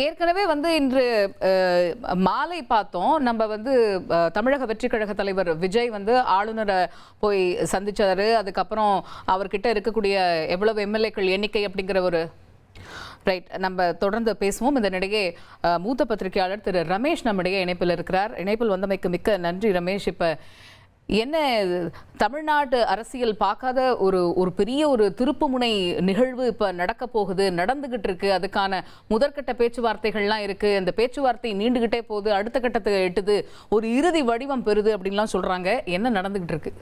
ஏற்கனவே இன்று மாலை பார்த்தோம். நம்ம தமிழக வெற்றி கழக தலைவர் விஜய் ஆளுநரை போய் சந்திச்சாரு. அதுக்கப்புறம் அவர்கிட்ட இருக்கக்கூடிய எவ்வளவு எம்எல்ஏக்கள் எண்ணிக்கை அப்படிங்கிற ஒரு ரைட் நம்ம தொடர்ந்து பேசுவோம். இந்த நிலையே மூத்த பத்திரிகையாளர் திரு ரமேஷ் நம்முடைய இணைப்பில் இருக்கிறார். இணைப்பில் வந்தமைக்கு மிக்க நன்றி ரமேஷ். இப்ப என்ன தமிழ்நாடு அரசியல் பார்க்காத ஒரு பெரிய ஒரு திருப்புமுனை நிகழ்வு இப்ப நடக்க போகுது, நடந்துகிட்டு இருக்கு. அதுக்கான முதற்கட்ட பேச்சுவார்த்தைகள்லாம் இருக்கு. அந்த பேச்சுவார்த்தை நீண்டுகிட்டே போகுது, அடுத்த கட்டத்தை எட்டுது, ஒரு இறுதி வடிவம் பெறுது அப்படின்லாம் சொல்றாங்க. என்ன நடந்துகிட்டு இருக்கு?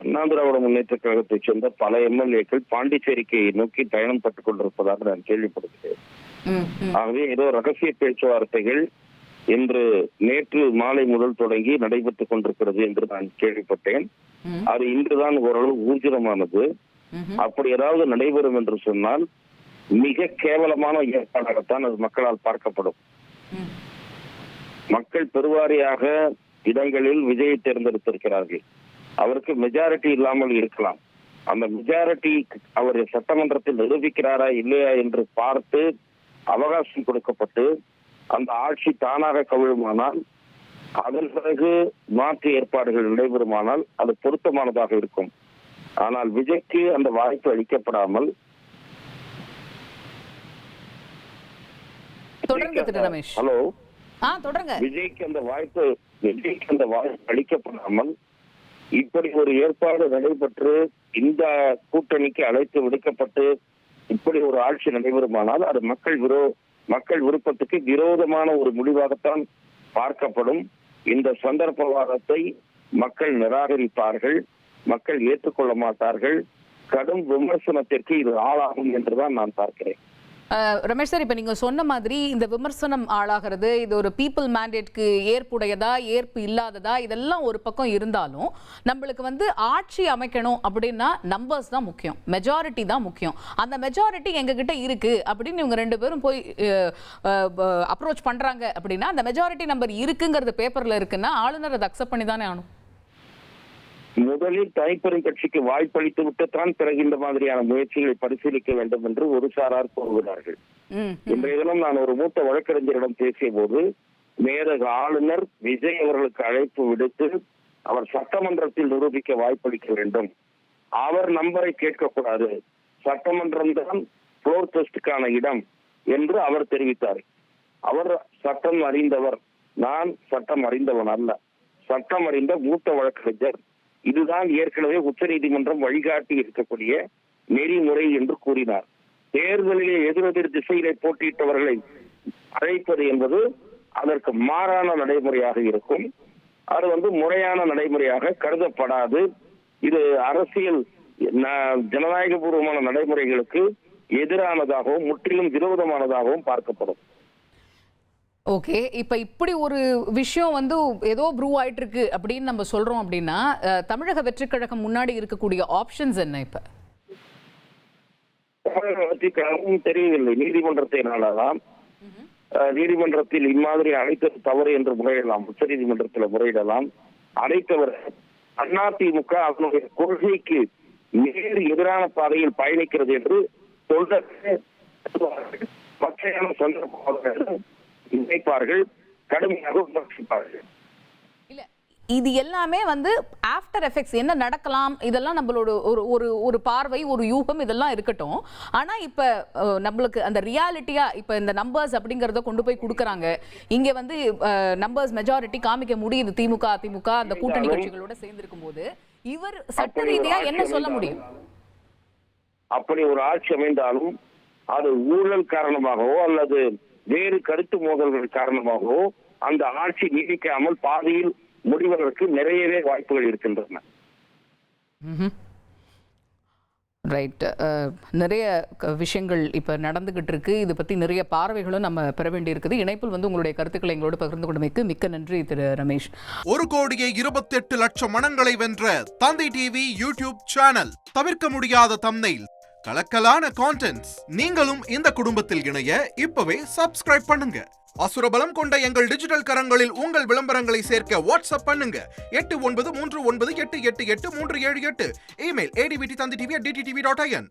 அண்ணா திராவிட முன்னேற்ற கழகத்தைச் சேர்ந்த பல எம்எல்ஏக்கள் பாண்டிச்சேரிக்கு நோக்கி பயணம் பட்டுக் கொண்டிருப்பதாக நான் கேள்விப்படுகிறேன். ஆகவே ஏதோ ரகசிய பேச்சுவார்த்தைகள் இன்று நேற்று மாலை முதல் தொடங்கி நடைபெற்றுக் கொண்டிருக்கிறது என்று நான் கேள்விப்பட்டேன். அது இன்றுதான் ஓரளவு ஊர்ஜிதமானது. அப்படி ஏதாவது நடைபெறும் என்று சொன்னால் மிக கேவலமான ஏற்பாடாகத்தான் அது மக்களால் பார்க்கப்படும். மக்கள் பெருவாரியாக இடங்களில் விஜயை தேர்ந்தெடுத்திருக்கிறார்கள். அவருக்கு மெஜாரிட்டி இல்லாமல் இருக்கலாம். அந்த மெஜாரிட்டி அவர் சட்டமன்றத்தில் நிரூபிக்கிறாரா இல்லையா என்று பார்த்து அவகாசம் கொடுக்கப்பட்டு அந்த ஆட்சி தானாக கவிழுமானால், அதன் பிறகு மாற்று ஏற்பாடுகள் நடைபெறுமானால் அது பொருத்தமானதாக இருக்கும். ஆனால் விஜய்க்கு அந்த வாய்ப்பு அளிக்கப்படாமல் விஜய்க்கு அந்த வாய்ப்பு அளிக்கப்படாமல் இப்படி ஒரு ஏற்பாடு நடைபெற்று இந்த கூட்டணிக்கு அழைத்து விடுக்கப்பட்டு இப்படி ஒரு ஆட்சி நடைபெறுமானால் அது மக்கள் விருப்பத்துக்கு விரோதமான ஒரு முடிவாகத்தான் பார்க்கப்படும். இந்த சந்தர்ப்பவாதத்தை மக்கள் நிராகரிப்பார்கள், மக்கள் ஏற்றுக்கொள்ள மாட்டார்கள். கடும் விமர்சனத்திற்கு இது ஆளாகும் என்றுதான் நான் பார்க்கிறேன். ரமேஷ் சார், இப்ப நீங்க சொன்ன மாதிரி இந்த விமர்சனம் ஆளாகிறது, இது ஒரு பீப்புள் மேண்டேட்க்கு ஏற்புடையதா ஏற்பு இல்லாததா இதெல்லாம் ஒரு பக்கம் இருந்தாலும், நம்மளுக்கு ஆட்சி அமைக்கணும் அப்படின்னா நம்பர்ஸ் தான் முக்கியம், மெஜாரிட்டி தான் முக்கியம். அந்த மெஜாரிட்டி எங்ககிட்ட இருக்கு அப்படின்னு இவங்க ரெண்டு பேரும் போய் அப்ரோச் பண்றாங்க அப்படின்னா, அந்த மெஜாரிட்டி நம்பர் இருக்குங்கிறது பேப்பர்ல இருக்குன்னா ஆளுநர் அதை அக்செப்ட் பண்ணி தானே ஆகணும். முதலில் தனிப்பெரும் கட்சிக்கு வாய்ப்பளித்து விட்டுத்தான் பிறகு இந்த மாதிரியான முயற்சிகளை பரிசீலிக்க வேண்டும் என்று ஒரு சாரார் கூறுகிறார்கள். இன்றைய தினம் நான் ஒரு மூத்த வழக்கறிஞரிடம் பேசிய போது, மேதக ஆளுநர் விஜய் அவர்களுக்கு அழைப்பு விடுத்து அவர் சட்டமன்றத்தில் நிரூபிக்க வாய்ப்பளிக்க வேண்டும், அவர் நம்பரை கேட்கக்கூடாது, சட்டமன்றம் தான் புளோர் டெஸ்டுக்கான இடம் என்று அவர் தெரிவித்தார். அவர் சட்டம் அறிந்தவர், நான் சட்டம் அறிந்தவன் அல்ல, சட்டம் அறிந்த மூத்த வழக்கறிஞர். இதுதான் ஏற்கனவே உச்ச நீதிமன்றம் வழிகாட்டி இருக்கக்கூடிய நெறிமுறை என்று கூறினார். தேர்தலிலே எதிரெதிர் திசையிலே போட்டியிட்டவர்களை அழைப்பது என்பது அதற்கு மாறான நடைமுறையாக இருக்கும். அது முறையான நடைமுறையாக கருதப்படாது. இது அரசியல் ஜனநாயகபூர்வமான நடைமுறைகளுக்கு எதிரானதாகவும் முற்றிலும் விரோதமானதாகவும் பார்க்கப்படும். ஓகே, இப்ப இப்படி ஒரு விஷயம் ஏதோ ப்ரூவ் ஆயிட்டு இருக்கு அப்படின்னு நம்ம சொல்றோம் அப்படின்னா, தமிழக வெற்றி கழகம் முன்னாடி இருக்கக்கூடிய ஆப்ஷன்ஸ் என்ன? இப்ப வெற்றி கழகம் தெரியவில்லை. நீதிமன்றத்தை நாடலாம், நீதிமன்றத்தில் இம்மாதிரி அழைத்தது தவறு என்று முறையிடலாம், உச்ச நீதிமன்றத்தில் முறையிடலாம். அழைத்தவர் அதிமுக அதனுடைய கொள்கைக்கு நேர் எதிரான பாதையில் பயணிக்கிறது என்று சொல்றது பச்சையான சந்தர்ப்பமாக நினைப்பார்கள், கடுமையாக விமர்சிப்பார்கள். இல்ல, இது எல்லாமே ஆஃப்டர் எஃபெக்ட்ஸ் என்ன நடக்கலாம் இதெல்லாம் நம்மளோட ஒரு பார்வை, ஒரு யூகம் இதெல்லாம் இருக்கட்டும். ஆனா இப்ப நம்மளுக்கு அந்த ரியாலிட்டியா இப்ப இந்த நம்பர்ஸ் அப்படிங்கறத கொண்டு போய் கொடுக்கறாங்க. இங்க நம்பர்ஸ் மெஜாரிட்டி காமிக்க முடியுது. அதிமுக அந்த கூட்டணி கட்சிகளோட சேர்ந்து இருக்கும்போது இவர் சட்ட ரீதியா என்ன சொல்ல முடியும்? அப்படி ஒரு ஆட்சி அமைந்தாலும் அது ஊழல் காரணமாகவோ அல்லது வேறு கருத்து மோதல்கள் காரணமாகவோ அந்த ஆட்சி நீடிக்காமல் பாதையில் முடிவதற்கு நிறையவே வாய்ப்புகள் இருக்கின்றன. ரைட், நிறைய விஷயங்கள் இப்ப நடந்துகிட்டு இருக்கு. இது பத்தி நிறைய பார்வைகளும் நம்ம பெற வேண்டி இருக்குது. இணைப்பில் உங்களுடைய கருத்துக்களை எங்களோடு பகிர்ந்து கொண்டமைக்கு மிக்க நன்றி திரு ரமேஷ். 1,28,00,000 மனங்களை வென்ற தந்தை டிவி யூடியூப் சேனல், தவிர்க்க முடியாத தம்ப்நெயில், கலக்கலான கான்டென்ட்ஸ். நீங்களும் இந்த குடும்பத்தில் இணைய இப்பவே சப்ஸ்கிரைப் பண்ணுங்க. அசுரபலம் கொண்ட எங்கள் டிஜிட்டல் கரங்களில் உங்கள் விளம்பரங்களை சேர்க்க வாட்ஸ்அப் பண்ணுங்க. 8939888838. Email advttv@dttv.in.